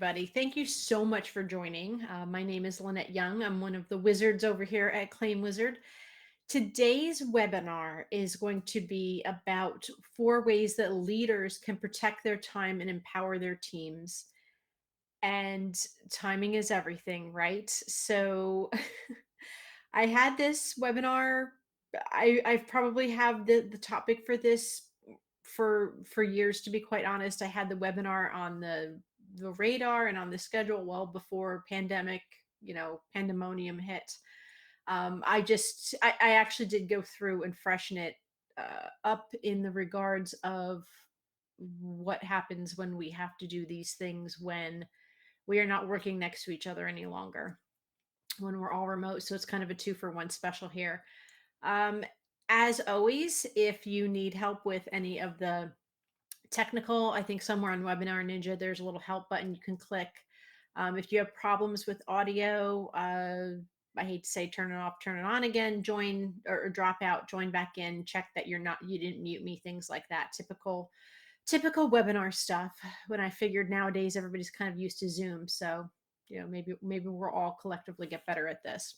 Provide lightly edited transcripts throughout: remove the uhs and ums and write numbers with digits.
everybody. Thank you so much for joining. My name is Lynette Young. I'm one of the wizards over here at ClaimWizard. Today's webinar is going to be about 4 ways that leaders can protect their time and empower their teams. And timing is everything, right? So I had this webinar. I've probably have the topic for this for years, to be quite honest. I had the webinar on the radar and on the schedule well before pandemonium hit. I actually did go through and freshen it up in the regards of what happens when we have to do these things when we are not working next to each other any longer, when we're all remote. So it's kind of a 2-for-1 special here. Um, as always, if you need help with any of the technical, I think somewhere on Webinar Ninja, there's a little help button you can click. If you have problems with audio, I hate to say turn it off, turn it on again, join or drop out, join back in, check that you didn't mute me, things like that. Typical webinar stuff. When I figured nowadays everybody's kind of used to Zoom. So, maybe we'll all collectively get better at this.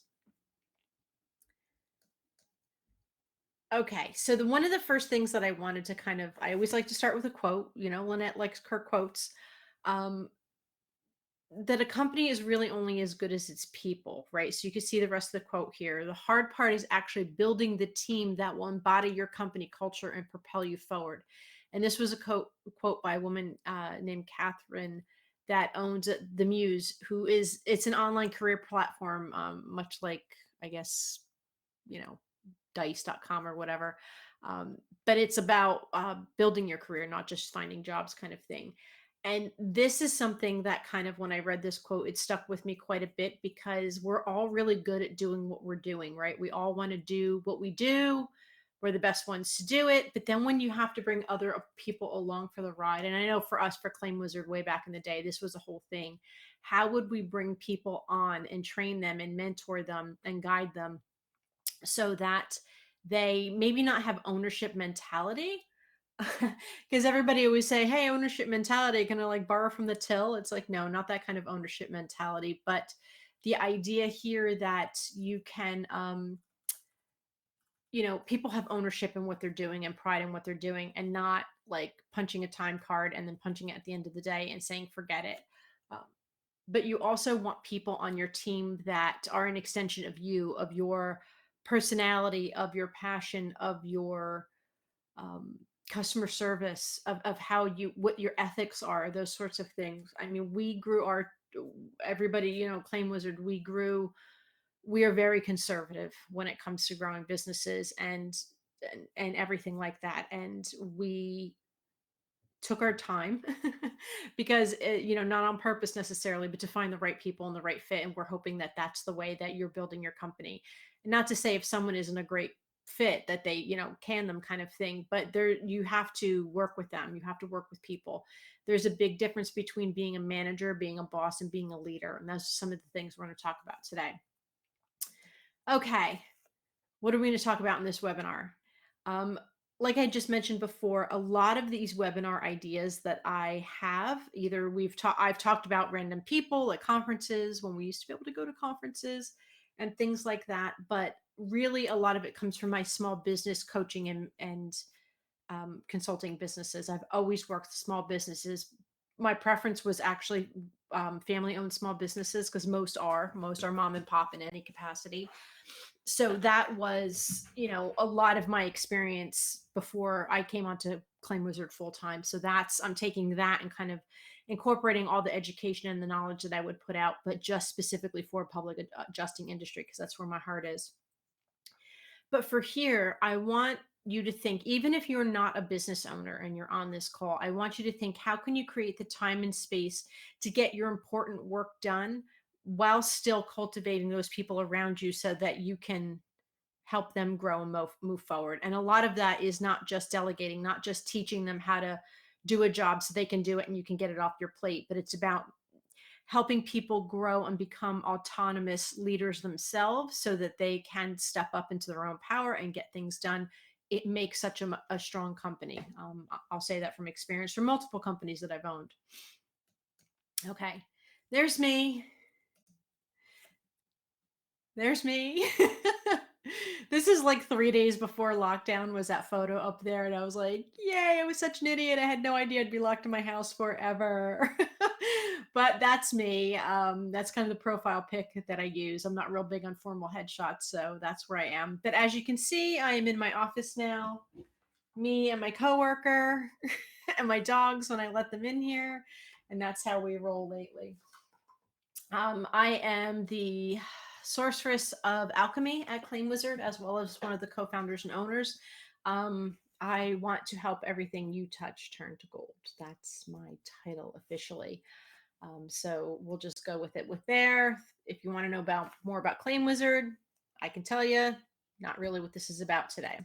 Okay, so one of the first things that I wanted to I always like to start with a quote. Lynette likes her quotes. Um, that a company is really only as good as its people, right? So you can see the rest of the quote here. The hard part is actually building the team that will embody your company culture and propel you forward. And this was a quote by a woman named Catherine that owns the Muse, it's an online career platform, much like, I guess, dice.com or whatever. But it's about building your career, not just finding jobs kind of thing. And this is something that kind of, when I read this quote, it stuck with me quite a bit because we're all really good at doing what we're doing, right? We all want to do what we do. We're the best ones to do it. But then when you have to bring other people along for the ride, and I know for us, for ClaimWizard way back in the day, this was a whole thing. How would we bring people on and train them and mentor them and guide them so that they maybe not have ownership mentality? Because everybody always say, hey, ownership mentality, can I like borrow from the till? It's like, no, not that kind of ownership mentality, but the idea here that you can, people have ownership in what they're doing and pride in what they're doing, and not like punching a time card and then punching it at the end of the day and saying, forget it. Um, but you also want people on your team that are an extension of you, of your personality, of your passion, of your customer service, of what your ethics are, those sorts of things. I mean, everybody, ClaimWizard, we are very conservative when it comes to growing businesses and everything like that. And we took our time because not on purpose necessarily, but to find the right people and the right fit. And we're hoping that that's the way that you're building your company. And not to say if someone isn't a great fit that they can them kind of thing, but you have to work with them. You have to work with people. There's a big difference between being a manager, being a boss, and being a leader. And that's some of the things we're going to talk about today. Okay, what are we going to talk about in this webinar? Like I just mentioned before, a lot of these webinar ideas that I have, either I've talked about random people at conferences when we used to be able to go to conferences and things like that. But really, a lot of it comes from my small business coaching and consulting businesses. I've always worked with small businesses. My preference was actually family-owned small businesses because most are mom and pop in any capacity. So that was, a lot of my experience before I came onto ClaimWizard full time. So I'm taking that and kind of incorporating all the education and the knowledge that I would put out, but just specifically for public adjusting industry, because that's where my heart is. But for here, I want you to think, even if you're not a business owner and you're on this call, I want you to think, how can you create the time and space to get your important work done while still cultivating those people around you so that you can help them grow and move forward? And a lot of that is not just delegating, not just teaching them how to do a job so they can do it and you can get it off your plate, but it's about helping people grow and become autonomous leaders themselves so that they can step up into their own power and get things done. It makes such a strong company. I'll say that from experience from multiple companies that I've owned. Okay. There's me. There's me. This is like 3 days before lockdown was that photo up there, and I was like, "Yay, I was such an idiot. I had no idea I'd be locked in my house forever." But that's me. That's kind of the profile pic that I use. I'm not real big on formal headshots, so that's where I am. But as you can see, I am in my office now. Me and my coworker and my dogs when I let them in here, and that's how we roll lately. I am the sorceress of alchemy at ClaimWizard, as well as one of the co-founders and owners. I want to help everything you touch turn to gold. That's my title officially. So we'll just go with it with there. If you want to know about more about ClaimWizard, I can tell you, not really what this is about today.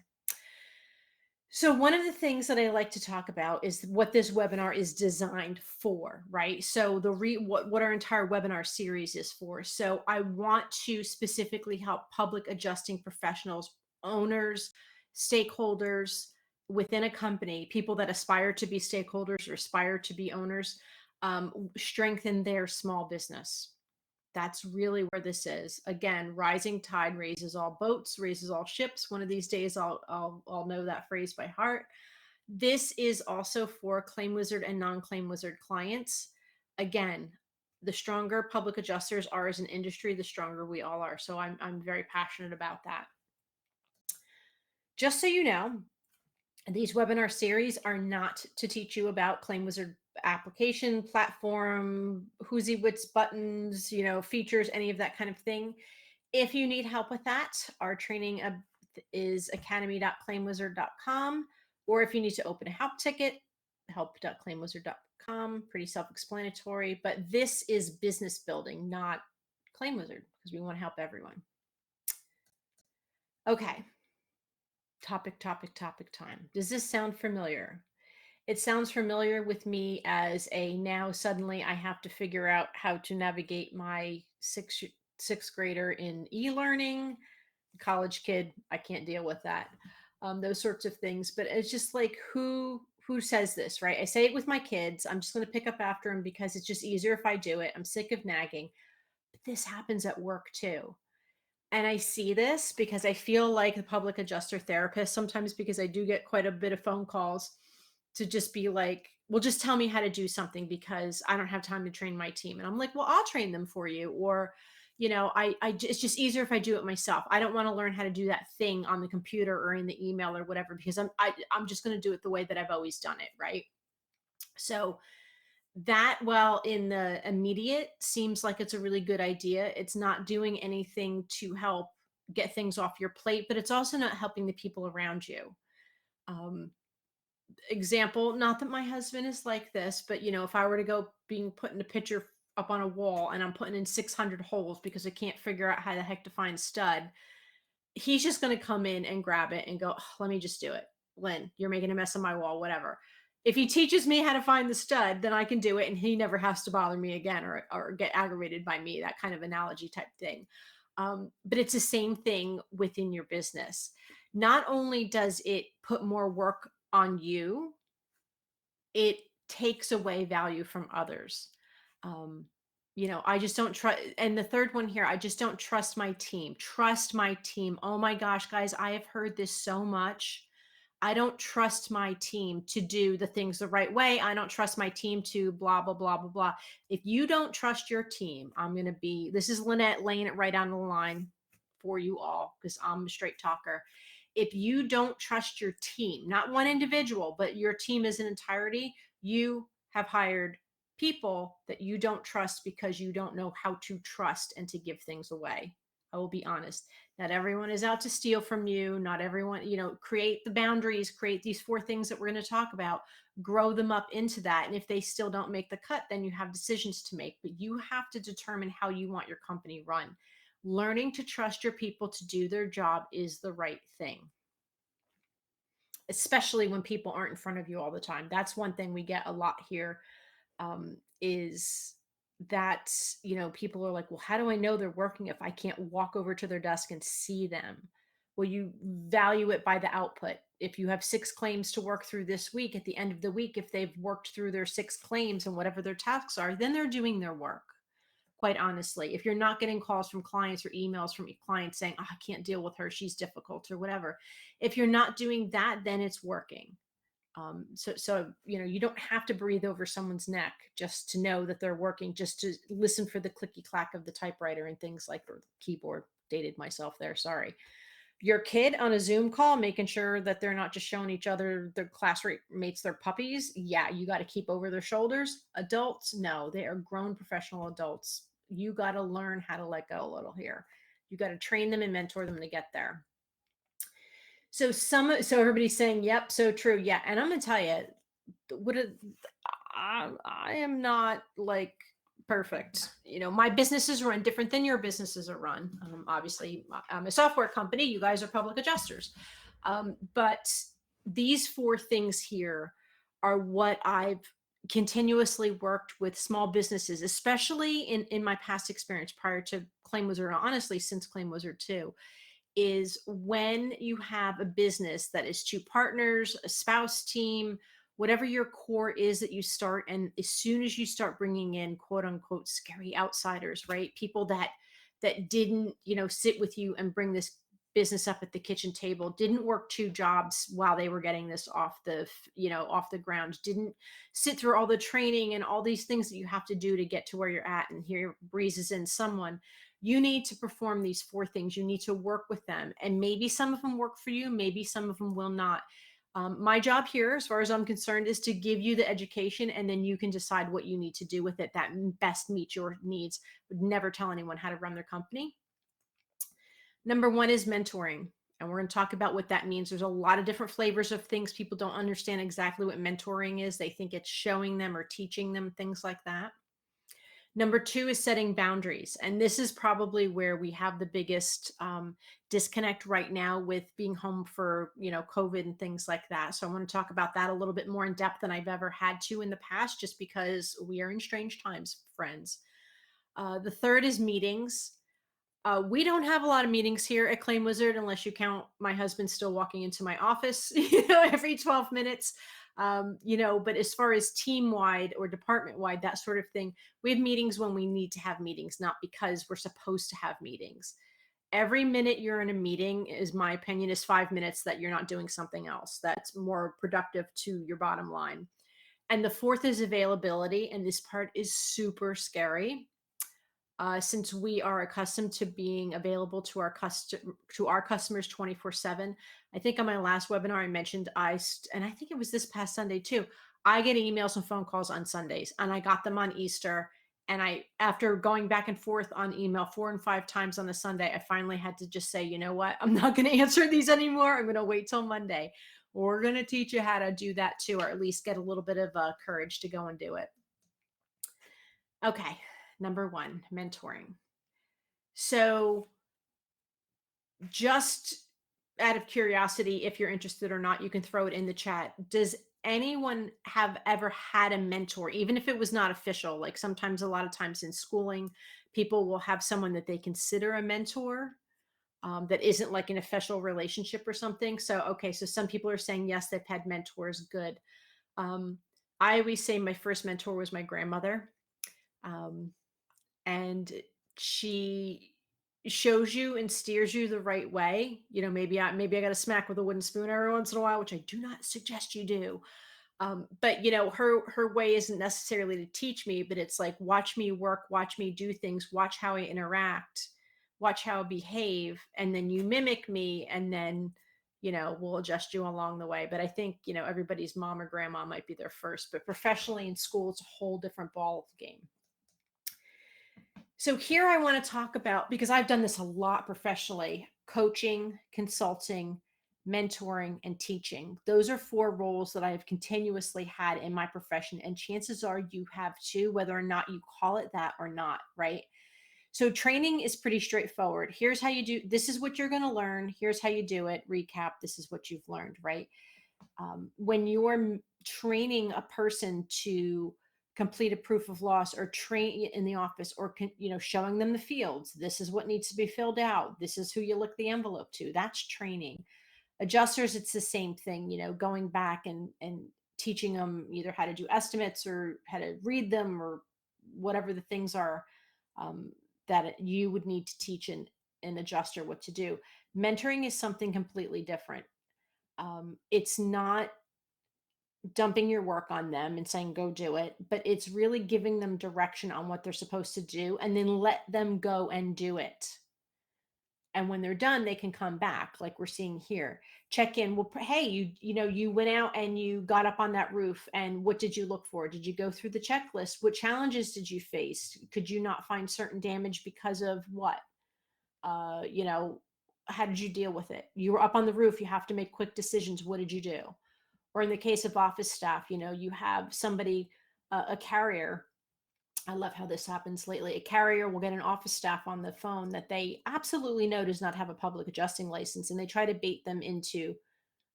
So one of the things that I like to talk about is what this webinar is designed for, right? So what our entire webinar series is for. So I want to specifically help public adjusting professionals, owners, stakeholders within a company, people that aspire to be stakeholders or aspire to be owners, strengthen their small business. That's really where this is. Again, rising tide raises all boats, raises all ships. One of these days, I'll know that phrase by heart. This is also for ClaimWizard and non-ClaimWizard clients. Again, the stronger public adjusters are as an industry, the stronger we all are. So I'm very passionate about that. Just so you know, these webinar series are not to teach you about ClaimWizard application, platform, who's what's buttons, features, any of that kind of thing. If you need help with that, our training is academy.claimwizard.com, or if you need to open a help ticket, help.claimwizard.com. Pretty self-explanatory, but this is business building, not ClaimWizard, because we want to help everyone. Okay. Topic time. Does this sound familiar? It sounds familiar with me as a now suddenly I have to figure out how to navigate my sixth grader in e-learning, college kid. I can't deal with that. Those sorts of things. But it's just like who says this, right? I say it with my kids. I'm just going to pick up after them because it's just easier if I do it. I'm sick of nagging. But this happens at work too. And I see this because I feel like a public adjuster therapist sometimes, because I do get quite a bit of phone calls to just be like, well, just tell me how to do something because I don't have time to train my team. And I'm like, well, I'll train them for you. Or, it's just easier if I do it myself. I don't want to learn how to do that thing on the computer or in the email or whatever, because I'm just going to do it the way that I've always done it. Right. So that, while in the immediate seems like it's a really good idea, it's not doing anything to help get things off your plate, but it's also not helping the people around you. Um, Example, not that my husband is like this, but if I were to go being put in a picture up on a wall and I'm putting in 600 holes because I can't figure out how the heck to find stud, he's just going to come in and grab it and go, "Oh, let me just do it. Lynn, you're making a mess of my wall, whatever." If he teaches me how to find the stud, then I can do it and he never has to bother me again or get aggravated by me, that kind of analogy type thing. But it's the same thing within your business. Not only does it put more work on you, it takes away value from others. Um, I just don't trust. And the third one here, I just don't trust my team. Trust my team. Oh my gosh, guys, I have heard this so much. I don't trust my team to do the things the right way. I don't trust my team to blah, blah, blah, blah, blah. If you don't trust your team, this is Lynette laying it right on the line for you all because I'm a straight talker. If you don't trust your team, not one individual, but your team as an entirety, you have hired people that you don't trust because you don't know how to trust and to give things away. I will be honest. Not everyone is out to steal from you. Not everyone, create the boundaries, create these 4 things that we're going to talk about, grow them up into that. And if they still don't make the cut, then you have decisions to make, but you have to determine how you want your company run. Learning to trust your people to do their job is the right thing, especially when people aren't in front of you all the time. That's one thing we get a lot here, is that, people are like, well, how do I know they're working if I can't walk over to their desk and see them? Well, you value it by the output. If you have 6 claims to work through this week, at the end of the week, if they've worked through their 6 claims and whatever their tasks are, then they're doing their work. quite honestly. If you're not getting calls from clients or emails from clients saying, oh, I can't deal with her, she's difficult or whatever. If you're not doing that, then it's working. So you don't have to breathe over someone's neck just to know that they're working, just to listen for the clicky clack of the typewriter and things like, or keyboard. Dated myself there, sorry. Your kid on a Zoom call, making sure that they're not just showing each other, their classmates, their puppies. Yeah, you got to keep over their shoulders. Adults, no, they are grown professional adults. You got to learn how to let go a little here. You got to train them and mentor them to get there. So everybody's saying, "Yep, so true." Yeah, and I'm gonna tell you, what a, I am not like perfect. My businesses run different than your businesses are run. Obviously, I'm a software company. You guys are public adjusters, but these four things here are what I've continuously worked with small businesses, especially in my past experience prior to ClaimWizard. Honestly, since ClaimWizard too, is when you have a business that is two partners, a spouse team, whatever your core is that you start. And as soon as you start bringing in quote unquote scary outsiders, right? People that didn't, sit with you and bring this business up at the kitchen table, didn't work two jobs while they were getting this off the ground, didn't sit through all the training and all these things that you have to do to get to where you're at. And here breezes in someone. You need to perform these four things. You need to work with them. And maybe some of them work for you, maybe some of them will not. My job here, as far as I'm concerned, is to give you the education, and then you can decide what you need to do with it that best meets your needs. Would never tell anyone how to run their company. Number one is mentoring. And we're going to talk about what that means. There's a lot of different flavors of things. People don't understand exactly what mentoring is. They think it's showing them or teaching them things like that. Number two is setting boundaries. And this is probably where we have the biggest disconnect right now with being home for, COVID and things like that. So I want to talk about that a little bit more in depth than I've ever had to in the past, just because we are in strange times, friends. The third is meetings. We don't have a lot of meetings here at ClaimWizard unless you count my husband still walking into my office, every 12 minutes. But as far as team wide or department wide, that sort of thing, we have meetings when we need to have meetings, not because we're supposed to have meetings. Every minute you're in a meeting, is my opinion, is 5 minutes that you're not doing something else that's more productive to your bottom line. And the fourth is availability. And this part is super scary. Since we are accustomed to being available to our customers 24/7. I think on my last webinar I mentioned and I think it was this past Sunday too. I get emails and phone calls on Sundays, and I got them on Easter. And after going back and forth on email 4 and 5 times on a Sunday, I finally had to just say, you know what? I'm not going to answer these anymore. I'm going to wait till Monday. We're going to teach you how to do that too, or at least get a little bit of courage to go and do it. Okay. Number one, mentoring. So just out of curiosity, if you're interested or not, you can throw it in the chat. Does anyone have ever had a mentor, even if it was not official? Like sometimes, a lot of times in schooling, people will have someone that they consider a mentor, that isn't like an official relationship or something. So, okay, so some people are saying, yes, they've had mentors. Good. Um, I always say my first mentor was my grandmother. Um, and she shows you and steers you the right way. Maybe I got to smack with a wooden spoon every once in a while, which I do not suggest you do. But her way isn't necessarily to teach me, but it's like, watch me work, watch me do things, watch how I interact, watch how I behave, and then you mimic me, and then we'll adjust you along the way. But I think everybody's mom or grandma might be their first, but professionally in school, it's a whole different ball game. So here I want to talk about, because I've done this a lot professionally: coaching, consulting, mentoring, and teaching. Those are four roles that I have continuously had in my profession. And chances are you have too, whether or not you call it that or not, right? So training is pretty straightforward. Here's how you do, this is what you're going to learn. Here's how you do it. Recap, this is what you've learned, right? When you're training a person to complete a proof of loss, or train in the office, or showing them the fields, this is what needs to be filled out, this is who you look the envelope to, that's training. Adjusters, it's the same thing, going back and teaching them either how to do estimates or how to read them, or whatever the things are. um, you would need to teach an adjuster what to do. Mentoring is something completely different. It's not dumping your work on them and saying, go do it, but it's really giving them direction on what they're supposed to do and then let them go and do it. And when they're done, they can come back like we're seeing here. Check in. Well, hey, you went out and you got up on that roof, and what did you look for? Did you go through the checklist? What challenges did you face? Could you not find certain damage because of what? Uh, you know, how did you deal with it? You were up on the roof, you have to make quick decisions. What did you do? Or in the case of office staff, you have somebody, a carrier. I love how this happens lately. A carrier will get an office staff on the phone that they absolutely know does not have a public adjusting license, and they try to bait them into,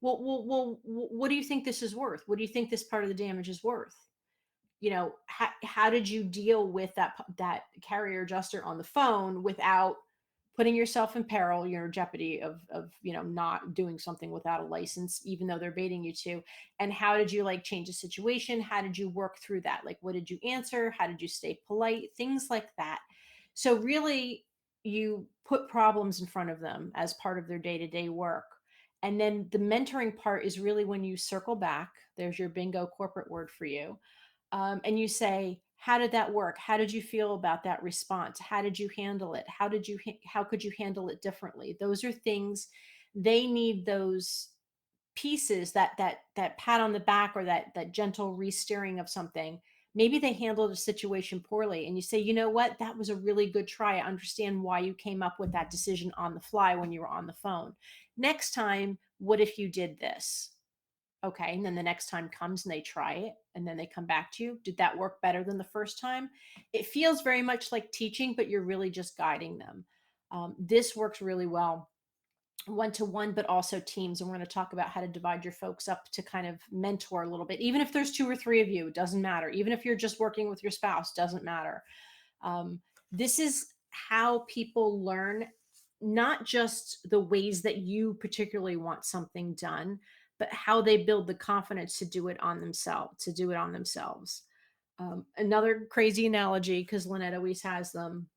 well, what do you think this is worth? What do you think this part of the damage is worth? How did you deal with that carrier adjuster on the phone without putting yourself in peril, your jeopardy of not doing something without a license, even though they're baiting you to? And how did you like change the situation? How did you work through that? Like, what did you answer? How did you stay polite? Things like that. So really, you put problems in front of them as part of their day-to-day work. And then the mentoring part is really when you circle back. There's your bingo corporate word for you, and you say, how did that work? How did you feel about that response? How did you handle it? How could you handle it differently? Those are things they need, those pieces, that pat on the back, or that gentle re-steering of something. Maybe they handled a situation poorly and you say, you know what, that was a really good try. I understand why you came up with that decision on the fly when you were on the phone. Next time, what if you did this? Okay, and then the next time comes and they try it, and then they come back to you. Did that work better than the first time? It feels very much like teaching, but you're really just guiding them. This works really well one to one, but also teams. And we're going to talk about how to divide your folks up to kind of mentor a little bit. Even if there's two or three of you, it doesn't matter. Even if you're just working with your spouse, doesn't matter. Um, this is how people learn, not just the ways that you particularly want something done, but how they build the confidence to do it on themselves. Another crazy analogy, because Lynette always has them.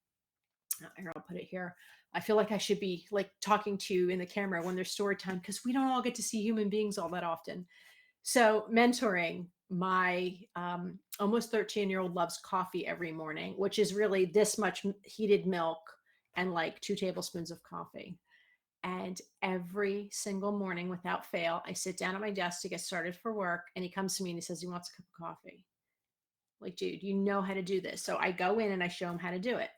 Here, I'll put it here. I feel like I should be like talking to you in the camera when there's story time, because we don't all get to see human beings all that often. So mentoring, my almost 13-year-old loves coffee every morning, which is really this much heated milk and like 2 tablespoons of coffee. And every single morning without fail, I sit down at my desk to get started for work. And he comes to me and he says he wants a cup of coffee. Like, dude, you know how to do this. So I go in and I show him how to do it.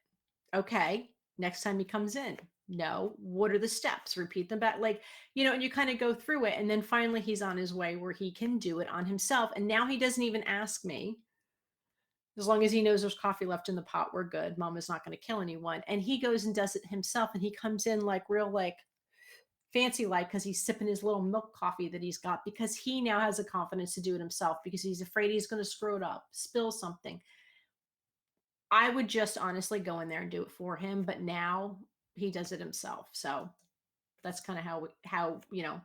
Okay. Next time he comes in, no, what are the steps? Repeat them back. Like, and you kind of go through it. And then finally he's on his way where he can do it on himself. And now he doesn't even ask me. As long as he knows there's coffee left in the pot, we're good. Mama's not going to kill anyone. And he goes and does it himself. And he comes in like real, like fancy like, because he's sipping his little milk coffee that he's got, because he now has the confidence to do it himself, because he's afraid he's going to screw it up, spill something. I would just honestly go in there and do it for him, but now he does it himself. So that's kind of how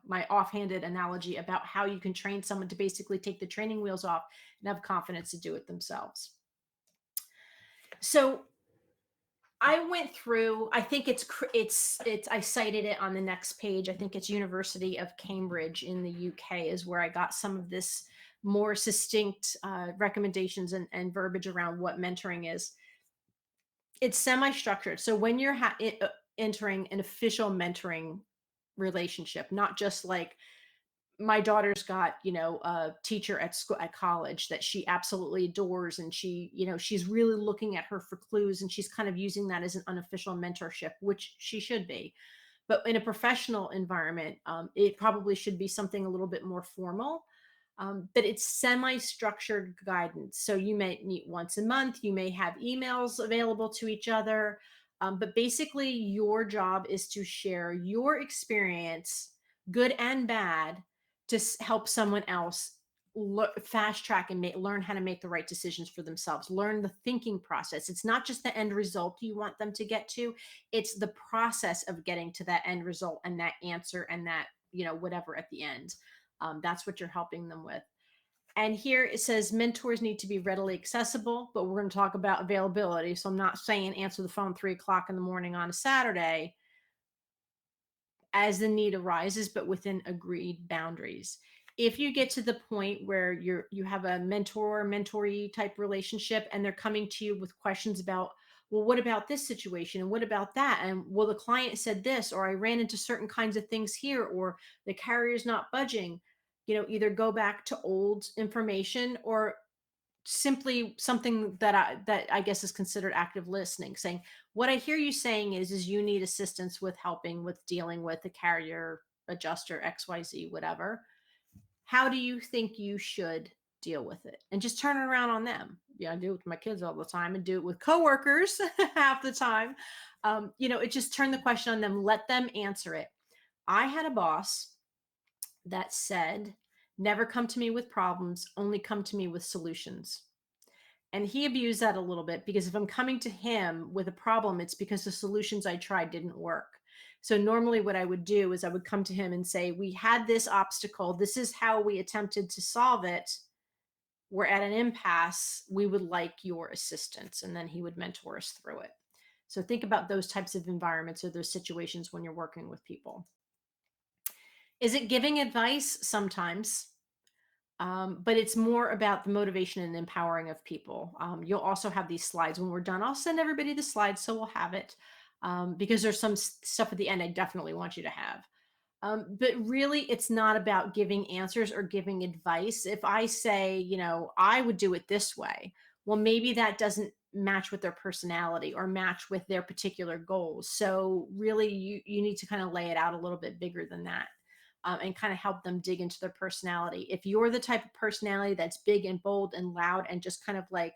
my offhanded analogy about how you can train someone to basically take the training wheels off and have confidence to do it themselves. So I went through, I think it's I cited it on the next page. I think it's University of Cambridge in the UK is where I got some of this more succinct recommendations and verbiage around what mentoring is. It's semi-structured. So when you're entering an official mentoring relationship, not just like my daughter's got, a teacher at school, at college, that she absolutely adores. And she's really looking at her for clues, and she's kind of using that as an unofficial mentorship, which she should be. But in a professional environment, it probably should be something a little bit more formal. But it's semi-structured guidance. So you may meet once a month, you may have emails available to each other. But basically your job is to share your experience, good and bad, to help someone else fast track and learn how to make the right decisions for themselves, learn the thinking process. It's not just the end result you want them to get to, it's the process of getting to that end result and that answer and that, whatever at the end. That's what you're helping them with. And here it says mentors need to be readily accessible, but we're going to talk about availability. So I'm not saying answer the phone 3 o'clock in the morning on a Saturday as the need arises, but within agreed boundaries. If you get to the point where you have a mentor mentoree type relationship and they're coming to you with questions about, well, what about this situation and what about that, and well, the client said this, or I ran into certain kinds of things here, or the carrier's not budging, either go back to old information or simply something that I guess is considered active listening, saying, what I hear you saying is you need assistance with helping with dealing with the carrier adjuster XYZ, whatever. How do you think you should deal with it? And just turn it around on them. Yeah, I do it with my kids all the time and do it with coworkers half the time. It just turn the question on them, let them answer it. I had a boss that said, never come to me with problems, only come to me with solutions. And he abused that a little bit because if I'm coming to him with a problem, it's because the solutions I tried didn't work. So normally what I would do is I would come to him and say, we had this obstacle. This is how we attempted to solve it. We're at an impasse. We would like your assistance. And then he would mentor us through it. So think about those types of environments or those situations when you're working with people. Is it giving advice? Sometimes. But it's more about the motivation and empowering of people. You'll also have these slides when we're done. I'll send everybody the slides so we'll have it, because there's some stuff at the end I definitely want you to have. But really, it's not about giving answers or giving advice. If I say, I would do it this way, well, maybe that doesn't match with their personality or match with their particular goals. So really, you need to kind of lay it out a little bit bigger than that. And kind of help them dig into their personality. If you're the type of personality that's big and bold and loud and just kind of like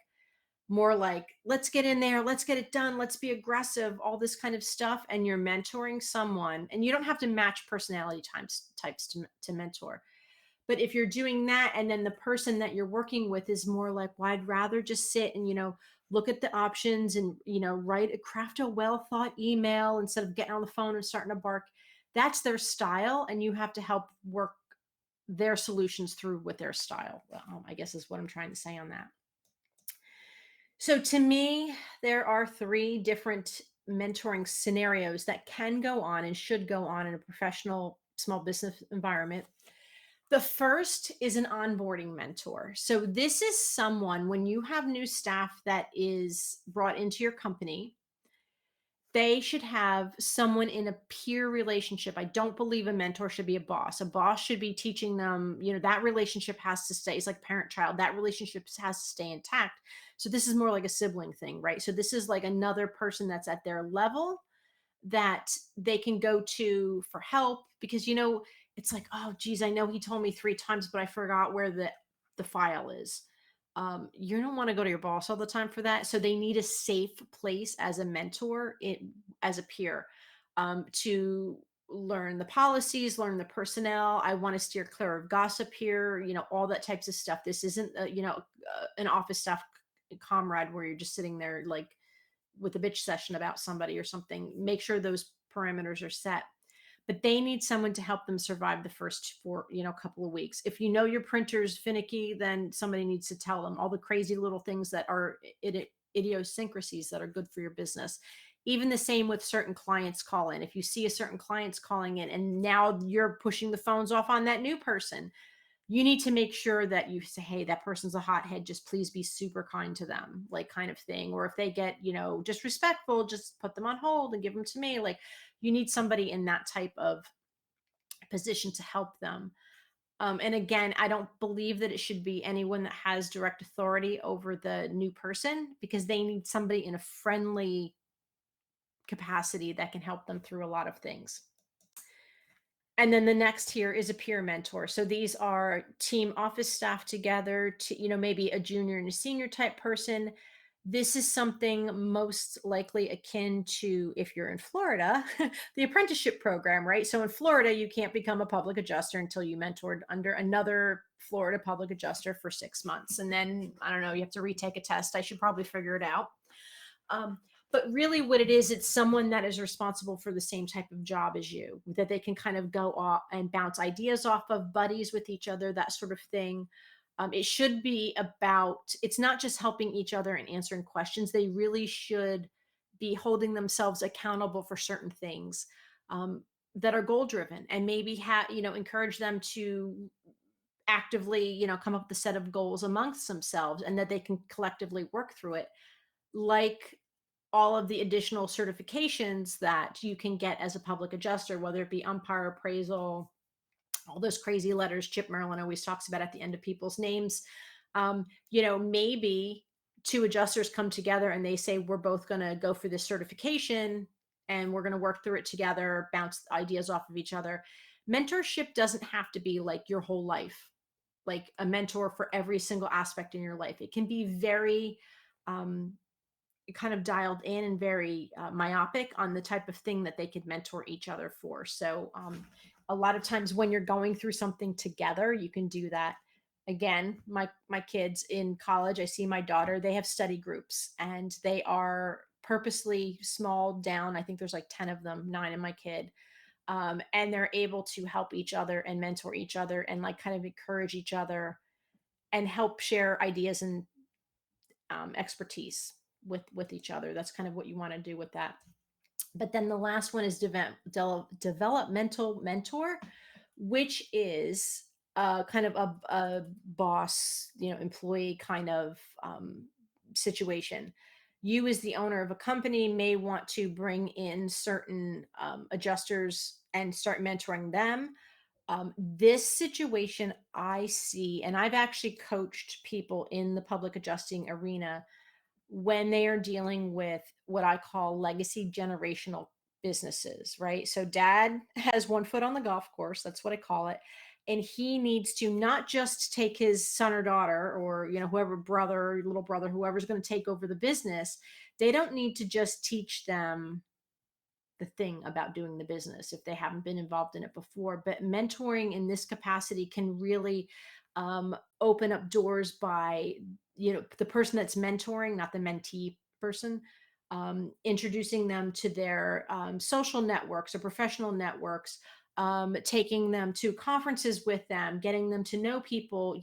more like, let's get in there, let's get it done, let's be aggressive, all this kind of stuff, and you're mentoring someone, and you don't have to match personality types to mentor. But if you're doing that, and then the person that you're working with is more like, well, I'd rather just sit and, look at the options and, craft a well thought email instead of getting on the phone and starting to bark. That's their style. And you have to help work their solutions through with their style. I guess is what I'm trying to say on that. So to me, there are 3 different mentoring scenarios that can go on and should go on in a professional small business environment. The first is an onboarding mentor. So this is someone, when you have new staff that is brought into your company, they should have someone in a peer relationship. I don't believe a mentor should be a boss. A boss should be teaching them, that relationship has to stay. It's like parent child. That relationship has to stay intact. So this is more like a sibling thing, right? So this is like another person that's at their level that they can go to for help, because it's like, oh geez, I know he told me 3 times, but I forgot where the file is. You don't want to go to your boss all the time for that. So they need a safe place as a mentor, as a peer, to learn the policies, learn the personnel. I want to steer clear of gossip here, all that types of stuff. This isn't, an office staff comrade where you're just sitting there like with a bitch session about somebody or something. Make sure those parameters are set. But they need someone to help them survive the first couple of weeks. If your printer's finicky, then somebody needs to tell them all the crazy little things that are idiosyncrasies that are good for your business. Even the same with certain clients call in. If you see a certain client's calling in and now you're pushing the phones off on that new person, you need to make sure that you say, hey, that person's a hothead, just please be super kind to them, like kind of thing. Or if they get, disrespectful, just put them on hold and give them to me. Like, you need somebody in that type of position to help them. And again, I don't believe that it should be anyone that has direct authority over the new person, because they need somebody in a friendly capacity that can help them through a lot of things. And then the next here is a peer mentor. So these are team office staff together to, maybe a junior and a senior type person. This is something most likely akin to, if you're in Florida, the apprenticeship program, right? So in Florida, you can't become a public adjuster until you mentored under another Florida public adjuster for 6 months. And then, I don't know, you have to retake a test. I should probably figure it out. But really what it is, it's someone that is responsible for the same type of job as you, that they can kind of go off and bounce ideas off of, buddies with each other, that sort of thing. It should be about, it's not just helping each other and answering questions. They really should be holding themselves accountable for certain things um, that are goal driven, and maybe encourage them to actively, come up with a set of goals amongst themselves, and that they can collectively work through it. Like all of the additional certifications that you can get as a public adjuster, whether it be umpire appraisal, all those crazy letters Chip Merlin always talks about at the end of people's names. Maybe two adjusters come together and they say, we're both going to go for this certification and we're going to work through it together, bounce ideas off of each other. Mentorship doesn't have to be like your whole life, like a mentor for every single aspect in your life. It can be very um, kind of dialed in and very myopic on the type of thing that they could mentor each other for. So a lot of times when you're going through something together, you can do that. Again, my kids in college, I see my daughter, they have study groups and they are purposely small down. I think there's like 10 of them, 9 in my kid. And they're able to help each other and mentor each other and like kind of encourage each other and help share ideas and expertise with each other. That's kind of what you want to do with that. But then the last one is developmental mentor, which is kind of a boss, employee kind of situation. You, as the owner of a company, may want to bring in certain adjusters and start mentoring them. This situation I see, and I've actually coached people in the public adjusting arena when they are dealing with what I call legacy generational businesses, right? So dad has one foot on the golf course, that's what I call it. And he needs to not just take his son or daughter or, whoever brother, little brother, whoever's going to take over the business. They don't need to just teach them the thing about doing the business if they haven't been involved in it before. But mentoring in this capacity can really open up doors by, the person that's mentoring, not the mentee person, introducing them to their social networks or professional networks, taking them to conferences with them, getting them to know people,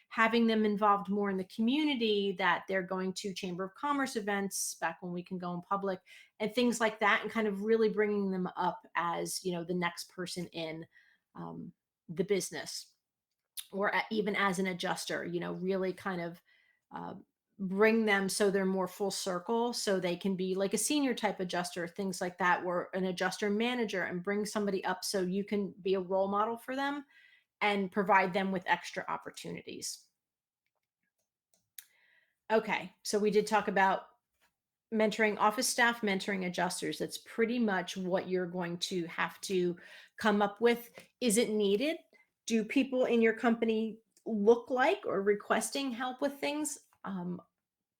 having them involved more in the community, that they're going to Chamber of Commerce events back when we can go in public and things like that, and kind of really bringing them up as, the next person in the business, or even as an adjuster, really kind of uh, bring them so they're more full circle, so they can be like a senior type adjuster, things like that, or an adjuster manager, and bring somebody up so you can be a role model for them and provide them with extra opportunities. Okay, so we did talk about mentoring office staff, mentoring adjusters. That's pretty much what you're going to have to come up with. Is it needed? Do people in your company look like or requesting help with things?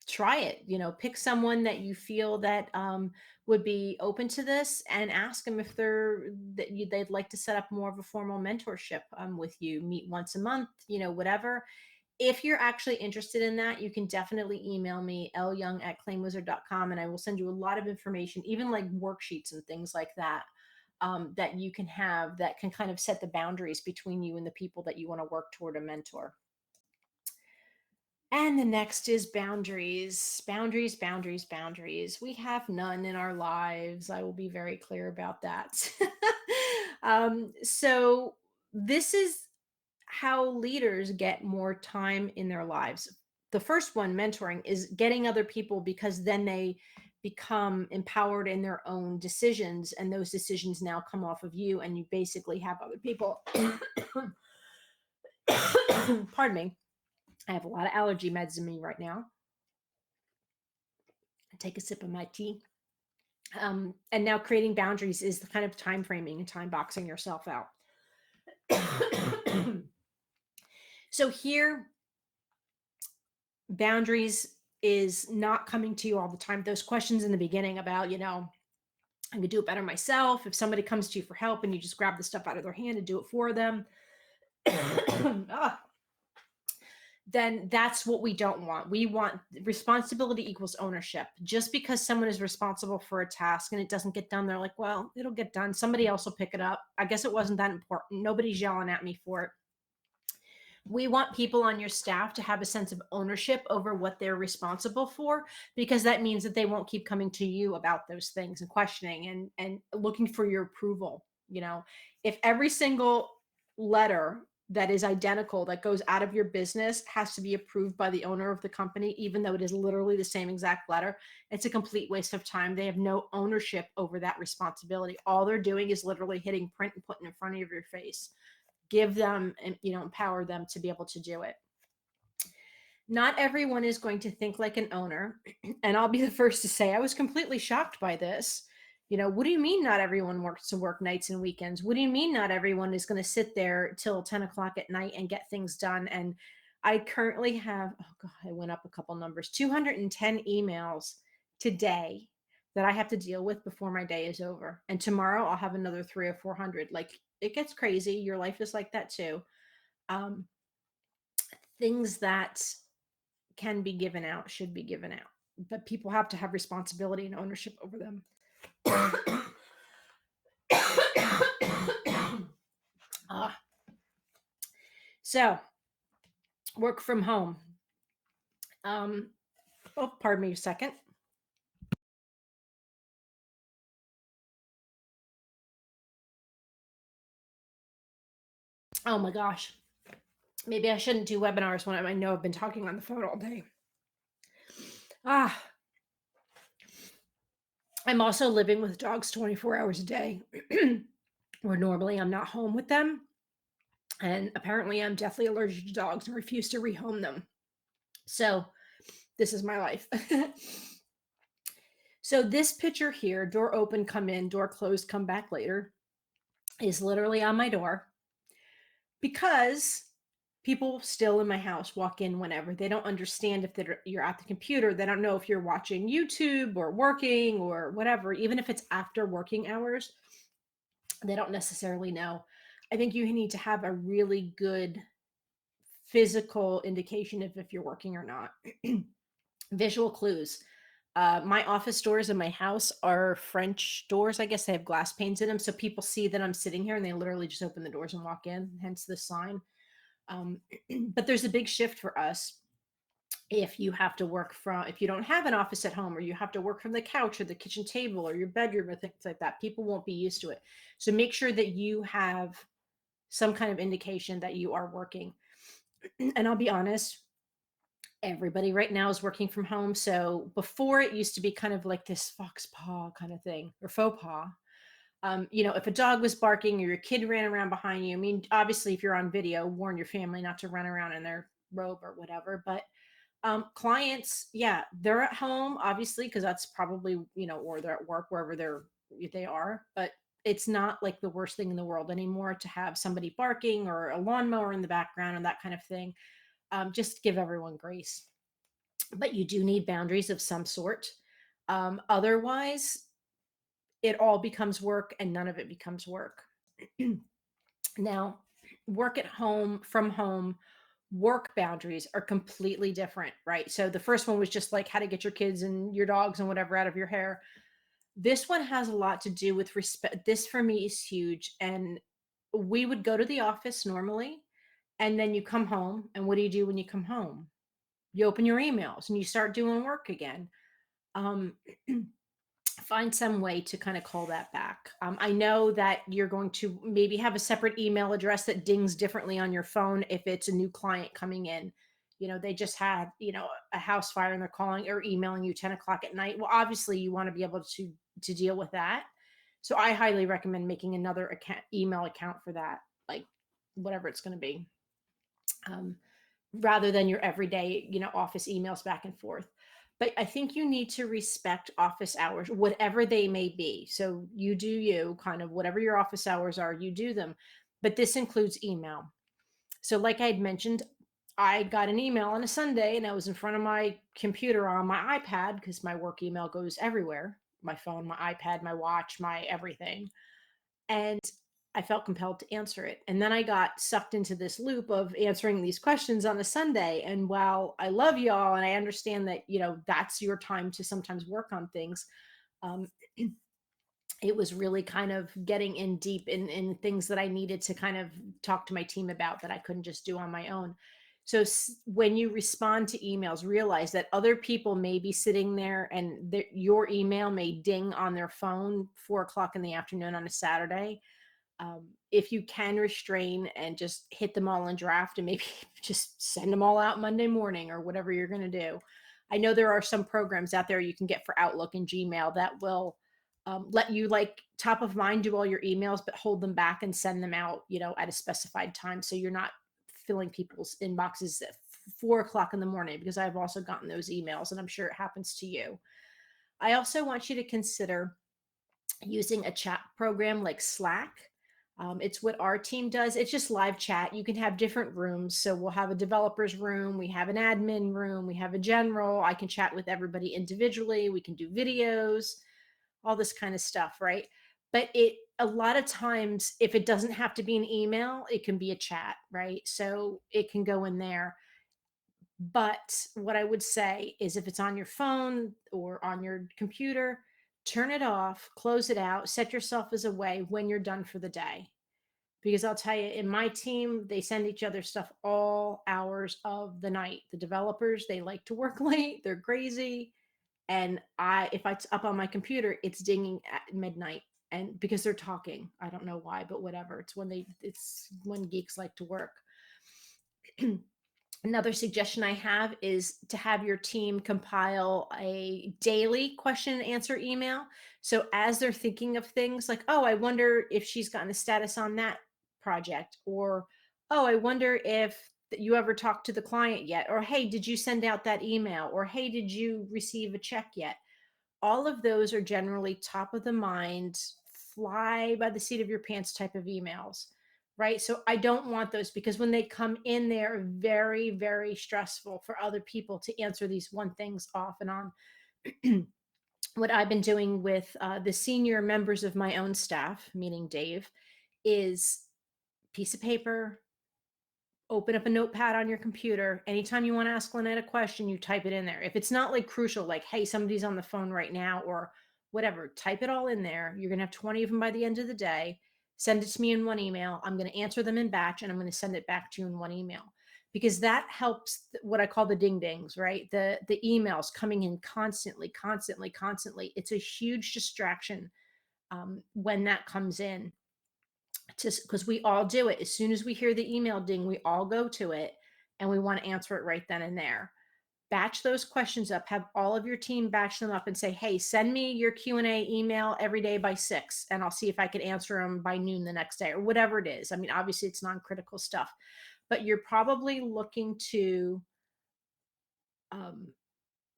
Try it. Pick someone that you feel that would be open to this, and ask them if they'd like to set up more of a formal mentorship with you. Meet once a month, whatever. If you're actually interested in that, you can definitely email me, lyoung@claimwizard.com, and I will send you a lot of information, even like worksheets and things like that, that you can have that can kind of set the boundaries between you and the people that you want to work toward a mentor. And the next is boundaries. Boundaries, boundaries, boundaries. We have none in our lives. I will be very clear about that. So, this is how leaders get more time in their lives. The first one, mentoring, is getting other people, because then they become empowered in their own decisions, and those decisions now come off of you, and you basically have other people. Pardon me. I have a lot of allergy meds in me right now. I take a sip of my tea. And now creating boundaries is the kind of time framing and time boxing yourself out. So here, boundaries is not coming to you all the time. Those questions in the beginning about, I could do it better myself. If somebody comes to you for help and you just grab the stuff out of their hand and do it for them, then that's what we don't want. We want responsibility equals ownership. Just because someone is responsible for a task and it doesn't get done, they're like, well, it'll get done. Somebody else will pick it up. I guess it wasn't that important. Nobody's yelling at me for it. We want people on your staff to have a sense of ownership over what they're responsible for, because that means that they won't keep coming to you about those things and questioning and looking for your approval. If every single letter that is identical that goes out of your business has to be approved by the owner of the company, even though it is literally the same exact letter, it's a complete waste of time. They have no ownership over that responsibility. All they're doing is literally hitting print and putting it in front of your face. Give them and empower them to be able to do it. Not everyone is going to think like an owner, and I'll be the first to say I was completely shocked by this. What do you mean not everyone wants to work nights and weekends? What do you mean not everyone is going to sit there till 10 o'clock at night and get things done? And I currently have, oh God, I went up a couple numbers, 210 emails today that I have to deal with before my day is over. And tomorrow I'll have another 3 or 400. Like, it gets crazy. Your life is like that too. Um, Things that can be given out should be given out, but people have to have responsibility and ownership over them. Ah, so work from home. Oh, pardon me a second. Oh my gosh. Maybe I shouldn't do webinars when I know I've been talking on the phone all day. I'm also living with dogs 24 hours a day, where normally I'm not home with them. And apparently I'm deathly allergic to dogs and refuse to rehome them. So this is my life. So this picture here, door open, come in, door closed, come back later, is literally on my door, because people still in my house walk in whenever. They don't understand if you're at the computer. They don't know if you're watching YouTube or working or whatever, even if it's after working hours. They don't necessarily know. I think you need to have a really good physical indication if you're working or not. Visual clues. My office doors in my house are French doors. I guess they have glass panes in them. So people see that I'm sitting here and they literally just open the doors and walk in, hence the sign. But there's a big shift for us if you have to work if you don't have an office at home, or you have to work from the couch or the kitchen table or your bedroom or things like that. People won't be used to it. So make sure that you have some kind of indication that you are working. And I'll be honest, everybody right now is working from home. So before, it used to be kind of like this fox paw kind of thing, or faux pas. If a dog was barking or your kid ran around behind you, I mean, obviously, if you're on video, warn your family not to run around in their robe or whatever. But clients, yeah, they're at home, obviously, because that's probably, or they're at work, wherever they are. But it's not like the worst thing in the world anymore to have somebody barking or a lawnmower in the background and that kind of thing. Just give everyone grace. But you do need boundaries of some sort. Otherwise, it all becomes work and none of it becomes work. Now, work at home, from home, work boundaries are completely different, right? So the first one was just like how to get your kids and your dogs and whatever out of your hair. This one has a lot to do with respect. This for me is huge. And we would go to the office normally, and then you come home. And what do you do when you come home? You open your emails and you start doing work again. Um, Find some way to kind of call that back. I know that you're going to maybe have a separate email address that dings differently on your phone if it's a new client coming in. They just had, a house fire and they're calling or emailing you 10 o'clock at night. Well, obviously you want to be able to deal with that. So I highly recommend making another email account for that, like whatever it's going to be, rather than your everyday, office emails back and forth. But I think you need to respect office hours, whatever they may be. So you do you, kind of whatever your office hours are, you do them. But this includes email. So, like I had mentioned, I got an email on a Sunday and I was in front of my computer on my iPad, because my work email goes everywhere: my phone, my iPad, my watch, my everything. And I felt compelled to answer it. And then I got sucked into this loop of answering these questions on a Sunday. And while I love y'all and I understand that, that's your time to sometimes work on things, um, it was really kind of getting in deep in things that I needed to kind of talk to my team about that I couldn't just do on my own. So when you respond to emails, realize that other people may be sitting there and your email may ding on their phone 4 o'clock in the afternoon on a Saturday. If you can restrain and just hit them all in draft and maybe just send them all out Monday morning or whatever you're going to do. I know there are some programs out there you can get for Outlook and Gmail that will let you like top of mind do all your emails, but hold them back and send them out, at a specified time. So you're not filling people's inboxes at 4 o'clock in the morning, because I've also gotten those emails and I'm sure it happens to you. I also want you to consider using a chat program like Slack. It's what our team does. It's just live chat. You can have different rooms. So we'll have a developer's room, we have an admin room, we have a general. I can chat with everybody individually. We can do videos, all this kind of stuff, right? But a lot of times, if it doesn't have to be an email, it can be a chat, right? So it can go in there. But what I would say is if it's on your phone or on your computer, turn it off, close it out, set yourself as a way when you're done for the day. Because I'll tell you, in my team, they send each other stuff all hours of the night. The developers, they like to work late, they're crazy. And if it's up on my computer, it's dinging at midnight. And because they're talking, I don't know why, but whatever. It's when geeks like to work. Another suggestion I have is to have your team compile a daily question and answer email. So as they're thinking of things like, oh, I wonder if she's gotten a status on that project, or, oh, I wonder if you ever talked to the client yet, or, hey, did you send out that email, or, hey, did you receive a check yet? All of those are generally top of the mind, fly by the seat of your pants type of emails, right? So I don't want those, because when they come in, they're very, very stressful for other people to answer these one things off and on. What I've been doing with the senior members of my own staff, meaning Dave, is piece of paper, open up a notepad on your computer. Anytime you want to ask Lynette a question, you type it in there. If it's not like crucial, like, hey, somebody's on the phone right now or whatever, type it all in there. You're going to have 20 of them by the end of the day. Send it to me in one email. I'm going to answer them in batch and I'm going to send it back to you in one email, because that helps what I call the ding dings, right? The emails coming in constantly, constantly, constantly. It's a huge distraction when that comes in, just because we all do it. As soon as we hear the email ding, we all go to it and we want to answer it right then and there. Batch those questions up, have all of your team batch them up and say, hey, send me your Q&A email every day by 6 and I'll see if I can answer them by noon the next day, or whatever it is. I mean, obviously it's non-critical stuff, but you're probably looking to um,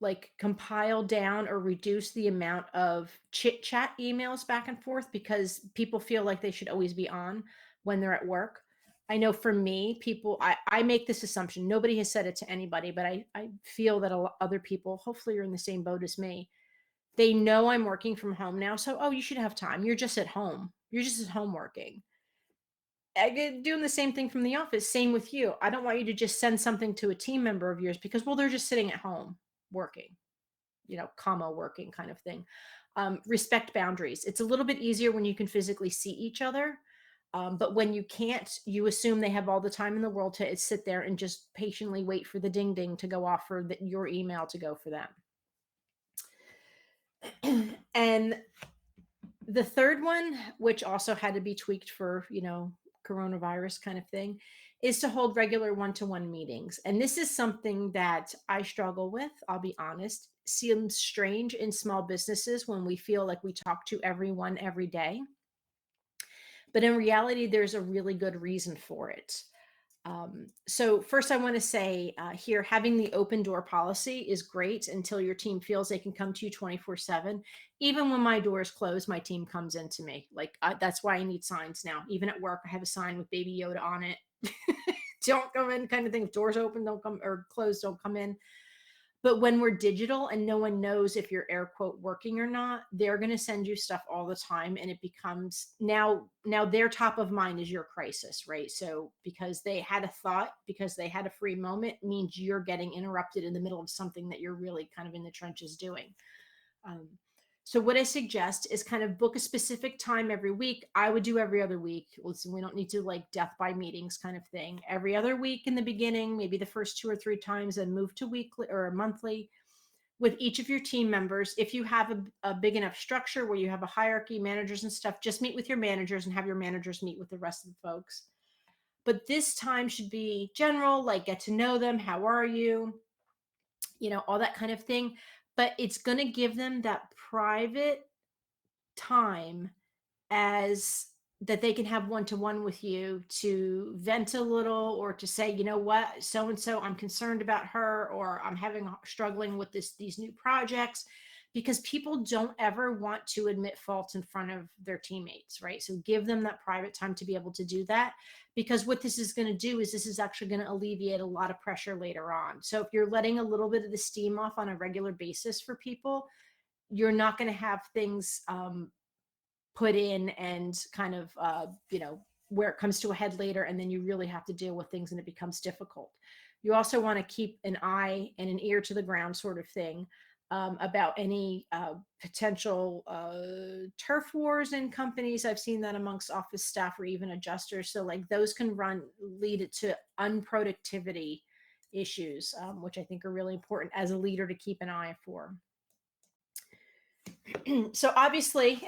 like compile down or reduce the amount of chit chat emails back and forth, because people feel like they should always be on when they're at work. I know for me, I make this assumption. Nobody has said it to anybody, but I feel that other people, hopefully you're in the same boat as me. They know I'm working from home now. So, oh, you should have time. You're just at home. You're just at home working. I get doing the same thing from the office. Same with you. I don't want you to just send something to a team member of yours because, well, they're just sitting at home working, comma working kind of thing. Respect boundaries. It's a little bit easier when you can physically see each other. But when you can't, you assume they have all the time in the world to sit there and just patiently wait for the ding ding to go off for your email to go for them. And the third one, which also had to be tweaked for, coronavirus kind of thing, is to hold regular one-to-one meetings. And this is something that I struggle with, I'll be honest. Seems strange in small businesses when we feel like we talk to everyone every day. But in reality, there's a really good reason for it. So first I want to say here, having the open door policy is great until your team feels they can come to you 24/7. Even when my door is closed, my team comes into me. Like that's why I need signs now. Even at work, I have a sign with Baby Yoda on it. Don't come in kind of thing. If doors open, don't come, or closed, don't come in. But when we're digital and no one knows if you're air quote working or not, they're going to send you stuff all the time. And it becomes now their top of mind is your crisis, right? So because they had a thought, because they had a free moment, means you're getting interrupted in the middle of something that you're really kind of in the trenches doing. Um, So what I suggest is kind of book a specific time every week. I would do every other week. Listen, we don't need to like death by meetings kind of thing. Every other week in the beginning, maybe the first 2 or 3 times, and move to weekly or monthly with each of your team members. If you have a big enough structure where you have a hierarchy, managers and stuff, just meet with your managers and have your managers meet with the rest of the folks. But this time should be general, like get to know them. How are you? All that kind of thing. But it's going to give them that private time as that they can have one to one with you to vent a little or to say, you know what, so and so, I'm concerned about her, or I'm having struggling with these new projects, because people don't ever want to admit faults in front of their teammates, right? So give them that private time to be able to do that, because what this is going to do is this is actually going to alleviate a lot of pressure later on. So if you're letting a little bit of the steam off on a regular basis for people, you're not going to have things put in and kind of where it comes to a head later, and then you really have to deal with things and it becomes difficult. You also want to keep an eye and an ear to the ground sort of thing, about any potential turf wars in companies. I've seen that amongst office staff or even adjusters. So like those can lead it to unproductivity issues, which I think are really important as a leader to keep an eye for. So obviously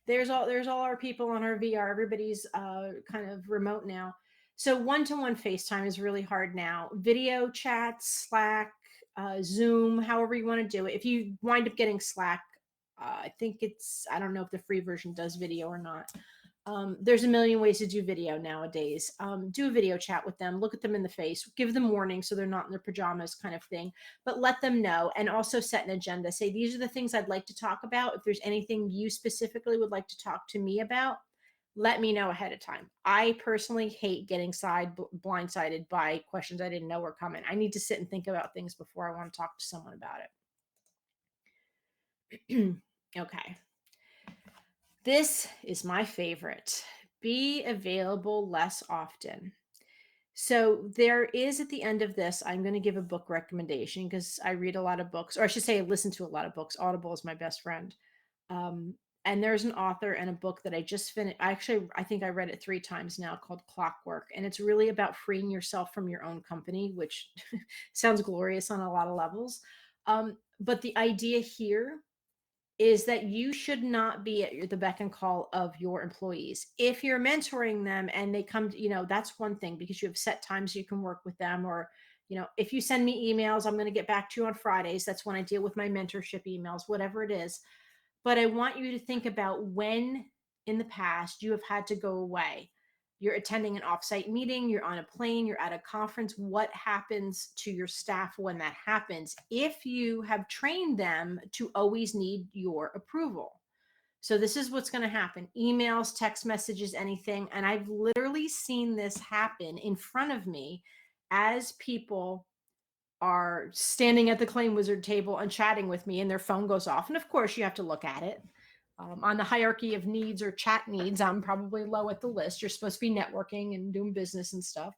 there's all our people on our VR. Everybody's kind of remote now. So one-to-one FaceTime is really hard now. Video chats, Slack, Zoom, however you want to do it. If you wind up getting Slack, I don't know if the free version does video or not. There's a million ways to do video nowadays. Do a video chat with them, look at them in the face, give them warning so they're not in their pajamas kind of thing, but let them know, and also set an agenda. Say, these are the things I'd like to talk about. If there's anything you specifically would like to talk to me about, let me know ahead of time. I personally hate getting blindsided by questions I didn't know were coming. I need to sit and think about things before I want to talk to someone about it. Okay. This is my favorite. Be available less often. So there is, at the end of this, I'm going to give a book recommendation because I read a lot of books, or I should say I listen to a lot of books. Audible is my best friend. Um, and there's an author and a book that I just finished. I think I read it 3 times now, called Clockwork. And it's really about freeing yourself from your own company, which sounds glorious on a lot of levels. But the idea here is that you should not be at the beck and call of your employees. If you're mentoring them and they come that's one thing, because you have set times you can work with them. Or, if you send me emails, I'm going to get back to you on Fridays. That's when I deal with my mentorship emails, whatever it is. But I want you to think about when in the past you have had to go away. You're attending an offsite meeting, you're on a plane, you're at a conference. What happens to your staff when that happens? If you have trained them to always need your approval. So this is what's going to happen. Emails, text messages, anything. And I've literally seen this happen in front of me as people are standing at the ClaimWizard table and chatting with me, and their phone goes off. And of course, you have to look at it. On the hierarchy of needs or chat needs, I'm probably low at the list. You're supposed to be networking and doing business and stuff.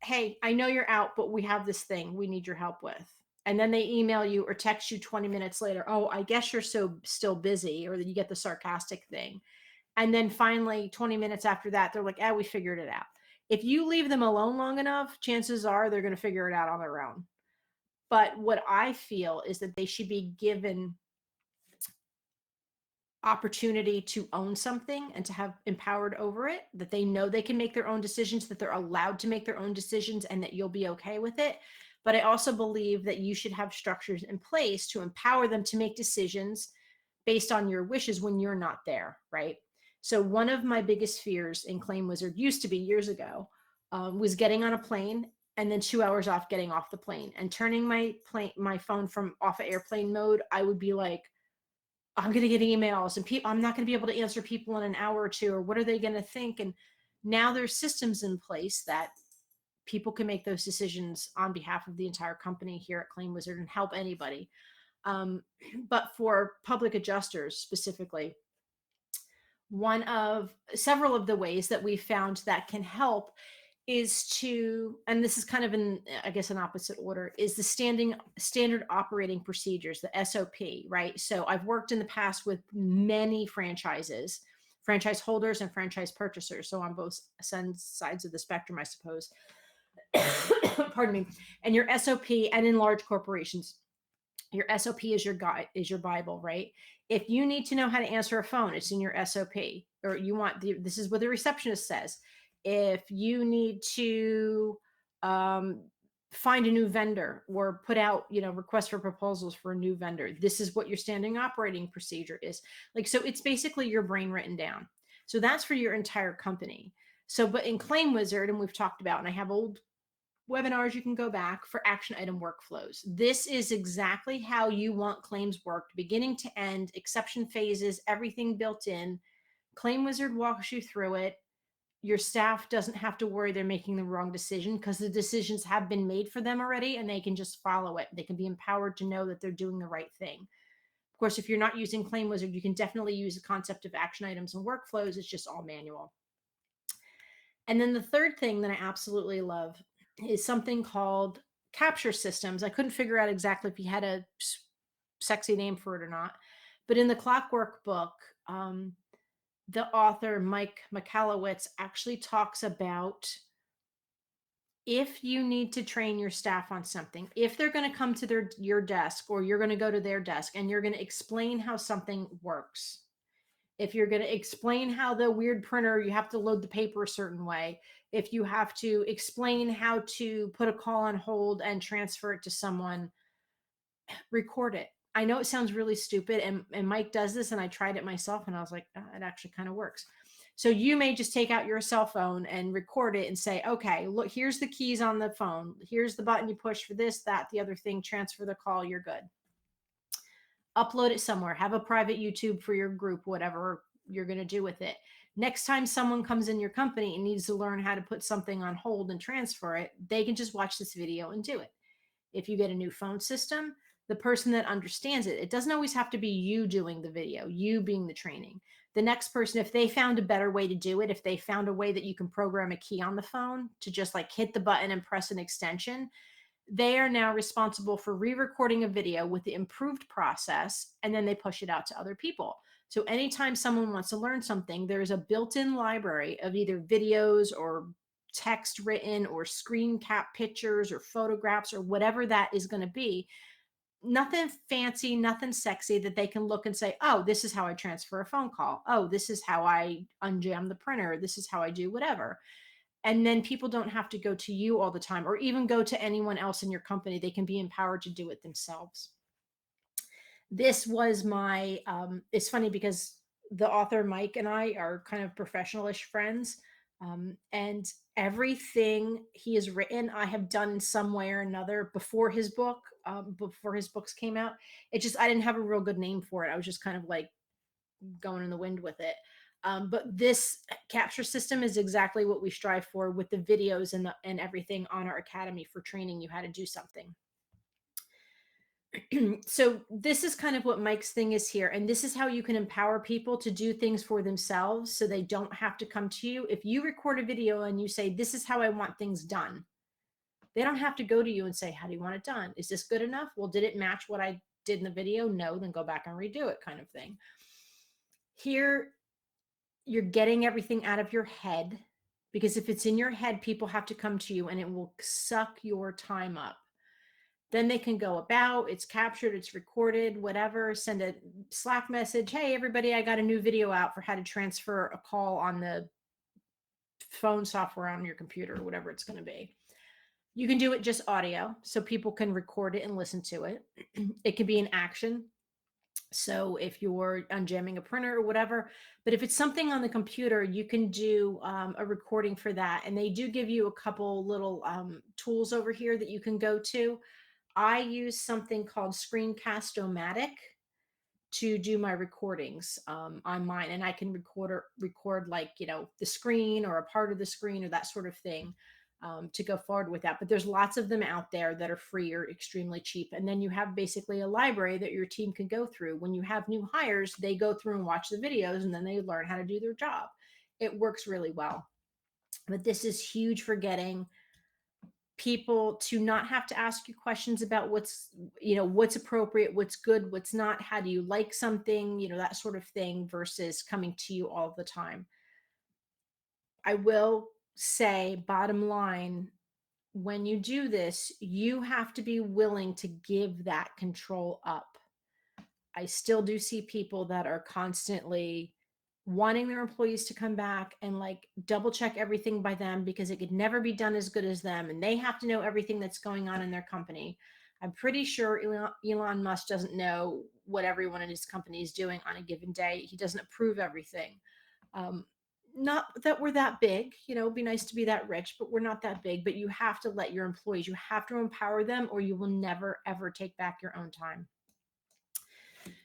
Hey, I know you're out, but we have this thing we need your help with. And then they email you or text you 20 minutes later, oh, I guess you're still busy, or you get the sarcastic thing. And then finally, 20 minutes after that, they're like, we figured it out. If you leave them alone long enough, chances are they're going to figure it out on their own. But what I feel is that they should be given opportunity to own something and to have empowered over it, that they know they can make their own decisions, that they're allowed to make their own decisions, and that you'll be okay with it. But I also believe that you should have structures in place to empower them to make decisions based on your wishes when you're not there, right? So one of my biggest fears in ClaimWizard used to be years ago, was getting on a plane and then 2 hours off getting off the plane and turning my phone from off of airplane mode. I would be like, I'm going to get emails and I'm not going to be able to answer people in an hour or two, or what are they going to think? And now there's systems in place that people can make those decisions on behalf of the entire company here at ClaimWizard and help anybody. But for public adjusters specifically, one of several of the ways that we found that can help is to, and this is kind of in, I guess, an opposite order, is the standard operating procedures, the SOP, right? So I've worked in the past with many franchises, franchise holders and franchise purchasers. So on both sides of the spectrum, I suppose. Pardon me. And your SOP, and in large corporations, your SOP is your guide, is your Bible, right? If you need to know how to answer a phone, it's in your SOP. Or you want this is what the receptionist says. If you need to um, find a new vendor or put out, requests for proposals for a new vendor, this is what your standing operating procedure is. Like, so it's basically your brain written down. So that's for your entire company. So, but in ClaimWizard, and we've talked about, and I have old webinars you can go back for action item workflows. This is exactly how you want claims worked, beginning to end, exception phases, everything built in. ClaimWizard walks you through it. Your staff doesn't have to worry they're making the wrong decision, because the decisions have been made for them already and they can just follow it. They can be empowered to know that they're doing the right thing. Of course, if you're not using ClaimWizard, you can definitely use the concept of action items and workflows. It's just all manual. And then the third thing that I absolutely love is something called capture systems. I couldn't figure out exactly if he had a sexy name for it or not. But in the Clockwork book, the author, Mike Michalowicz, actually talks about, if you need to train your staff on something, if they're going to come to your desk, or you're going to go to their desk and you're going to explain how something works, if you're going to explain how the weird printer, you have to load the paper a certain way, if you have to explain how to put a call on hold and transfer it to someone, record it. I know it sounds really stupid, and Mike does this, and I tried it myself, and I was like, it actually kind of works. So you may just take out your cell phone and record it and say, okay, look, here's the keys on the phone. Here's the button you push for this, that, the other thing, transfer the call, you're good. Upload it somewhere, have a private YouTube for your group, whatever you're going to do with it. Next time someone comes in your company and needs to learn how to put something on hold and transfer it, they can just watch this video and do it. If you get a new phone system, the person that understands it, it doesn't always have to be you doing the video, you being the training. The next person, if they found a better way to do it, if they found a way that you can program a key on the phone to just like hit the button and press an extension, they are now responsible for re-recording a video with the improved process, and then they push it out to other people. So anytime someone wants to learn something, there's a built-in library of either videos or text written or screen cap pictures or photographs or whatever that is going to be. Nothing fancy, nothing sexy, that they can look and say, oh, this is how I transfer a phone call. Oh, this is how I unjam the printer. This is how I do whatever. And then people don't have to go to you all the time, or even go to anyone else in your company. They can be empowered to do it themselves. This was my, it's funny because the author, Mike, and I are kind of professional-ish friends. And everything he has written, I have done in some way or another before his books came out. It just, I didn't have a real good name for it. I was just kind of like going in the wind with it. But this capture system is exactly what we strive for with the videos and everything on our academy for training you how to do something. So this is kind of what Mike's thing is here. And this is how you can empower people to do things for themselves so they don't have to come to you. If you record a video and you say, this is how I want things done, they don't have to go to you and say, how do you want it done? Is this good enough? Well, did it match what I did in the video? No, then go back and redo it, kind of thing. Here, you're getting everything out of your head, because if it's in your head, people have to come to you and it will suck your time up. Then they can go about, it's captured, it's recorded, whatever, send a Slack message. Hey, everybody, I got a new video out for how to transfer a call on the phone software on your computer, or whatever it's going to be. You can do it just audio, so people can record it and listen to it. It can be an action. So if you're unjamming a printer or whatever, but if it's something on the computer, you can do a recording for that. And they do give you a couple little tools over here that you can go to. I use something called Screencast-O-Matic to do my recordings on mine. And I can record like, the screen or a part of the screen or that sort of thing. To go forward with that. But there's lots of them out there that are free or extremely cheap. And then you have basically a library that your team can go through. When you have new hires, they go through and watch the videos, and then they learn how to do their job. It works really well. But this is huge for getting people to not have to ask you questions about what's appropriate, what's good, what's not, how do you like something, that sort of thing, versus coming to you all the time. I will say, bottom line, when you do this, you have to be willing to give that control up. I still do see people that are constantly wanting their employees to come back and like double check everything by them because it could never be done as good as them. And they have to know everything that's going on in their company. I'm pretty sure Elon Musk doesn't know what everyone in his company is doing on a given day. He doesn't approve everything. Um, Not that we're that big, it'd be nice to be that rich, but we're not that big. But you have to let your employees, you have to empower them, or you will never, ever take back your own time.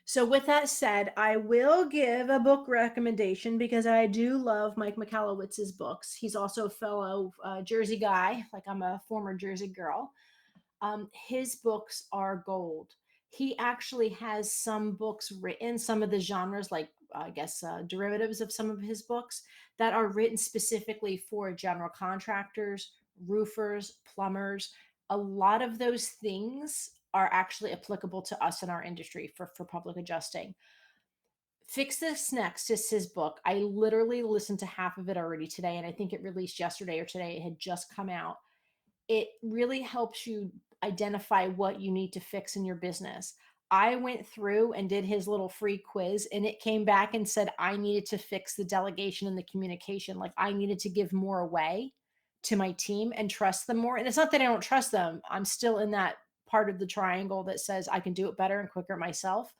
So, with that said, I will give a book recommendation because I do love Mike Michalowicz's books. He's also a fellow Jersey guy, like I'm a former Jersey girl. His books are gold. He actually has some books written, some of the genres, like I guess derivatives of some of his books, that are written specifically for general contractors, roofers, plumbers. A lot of those things are actually applicable to us in our industry for public adjusting. Fix This Next is his book. I literally listened to half of it already today, and I think it released yesterday or today. It had just come out. It really helps you identify what you need to fix in your business. I went through and did his little free quiz, and it came back and said I needed to fix the delegation and the communication. Like I needed to give more away to my team and trust them more. And it's not that I don't trust them. I'm still in that part of the triangle that says I can do it better and quicker myself.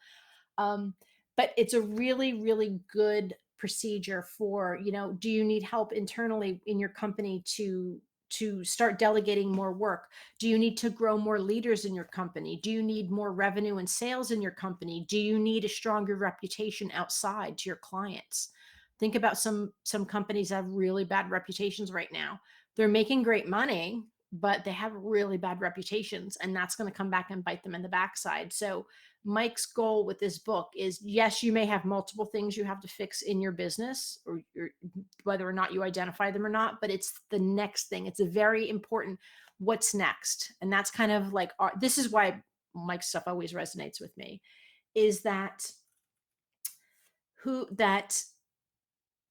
Um, but it's a really, really good procedure for, do you need help internally in your company to start delegating more work? Do you need to grow more leaders in your company? Do you need more revenue and sales in your company? Do you need a stronger reputation outside to your clients? Think about some companies that have really bad reputations right now. They're making great money, but they have really bad reputations, and that's going to come back and bite them in the backside. So Mike's goal with this book is, yes, you may have multiple things you have to fix in your business, or whether or not you identify them or not, but it's the next thing. It's a very important what's next. And that's kind of like this is why Mike's stuff always resonates with me, is that who that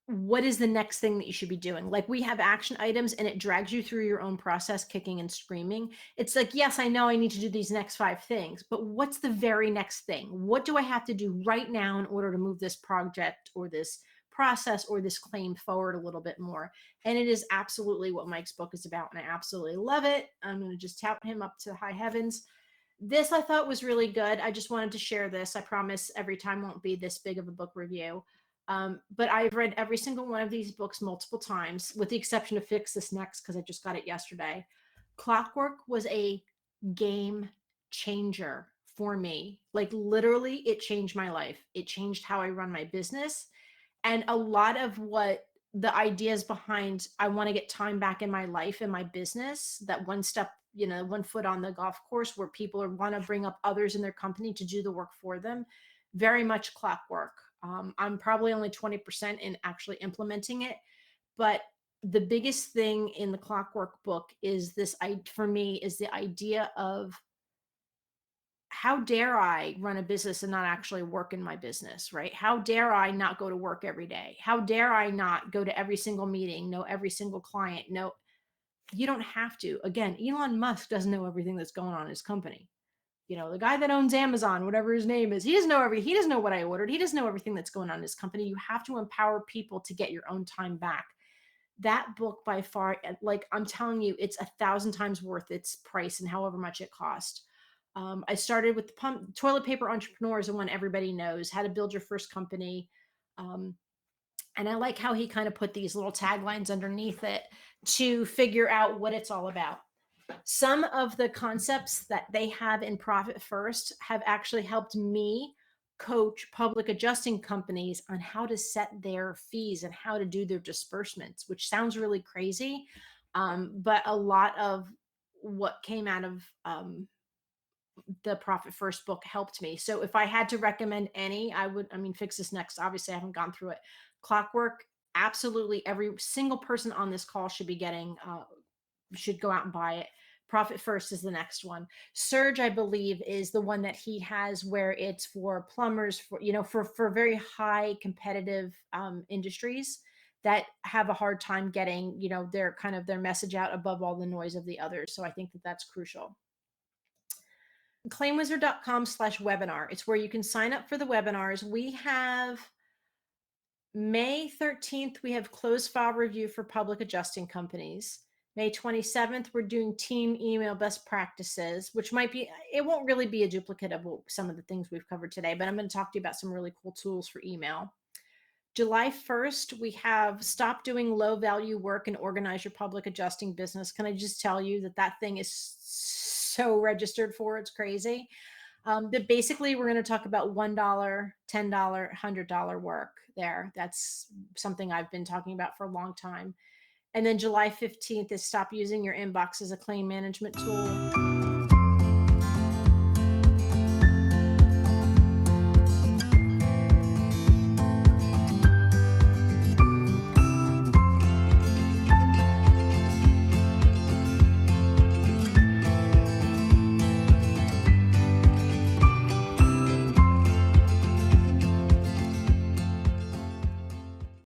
what is the next thing that you should be doing? Like we have action items and it drags you through your own process, kicking and screaming. It's like, yes, I know I need to do these next 5 things, but what's the very next thing? What do I have to do right now in order to move this project or this process or this claim forward a little bit more? And it is absolutely what Mike's book is about. And I absolutely love it. I'm going to just tout him up to high heavens. This I thought was really good. I just wanted to share this. I promise every time won't be this big of a book review. But I've read every single one of these books multiple times, with the exception of Fix This Next, because I just got it yesterday. Clockwork was a game changer for me. Like literally, it changed my life. It changed how I run my business. And a lot of what the ideas behind I want to get time back in my life and my business, that one step, one foot on the golf course, where people want to bring up others in their company to do the work for them, very much Clockwork. I'm probably only 20% in actually implementing it, but the biggest thing in the Clockwork book is for me, is the idea of, how dare I run a business and not actually work in my business, right? How dare I not go to work every day? How dare I not go to every single meeting, know every single client? No, you don't have to. Again, Elon Musk doesn't know everything that's going on in his company. The guy that owns Amazon, whatever his name is, he doesn't know what I ordered. He doesn't know everything that's going on in his company. You have to empower people to get your own time back. That book by far, like I'm telling you, it's 1,000 times worth its price and however much it cost. I started with the toilet paper entrepreneurs, and one everybody knows, how to build your first company. Um, and I like how he kind of put these little taglines underneath it to figure out what it's all about. Some of the concepts that they have in Profit First have actually helped me coach public adjusting companies on how to set their fees and how to do their disbursements, which sounds really crazy. But a lot of what came out of the Profit First book helped me. So if I had to recommend any, I mean, Fix This Next, obviously I haven't gone through it. Clockwork, absolutely every single person on this call should be getting, should go out and buy it. Profit First is the next one. Surge, I believe, is the one that he has where it's for plumbers, for for very high competitive industries that have a hard time getting their kind of their message out above all the noise of the others. So I think that that's crucial. ClaimWizard.com/webinar. It's where you can sign up for the webinars. We have May 13th, we have closed file review for public adjusting companies. May 27th, we're doing team email best practices, which might be, it won't really be a duplicate of some of the things we've covered today, but I'm going to talk to you about some really cool tools for email. July 1st, we have stop doing low value work and organize your public adjusting business. Can I just tell you that that thing is so registered for? It's crazy. But basically, we're going to talk about $1, $10, $100 work there. That's something I've been talking about for a long time. And then July 15th is stop using your inbox as a claim management tool.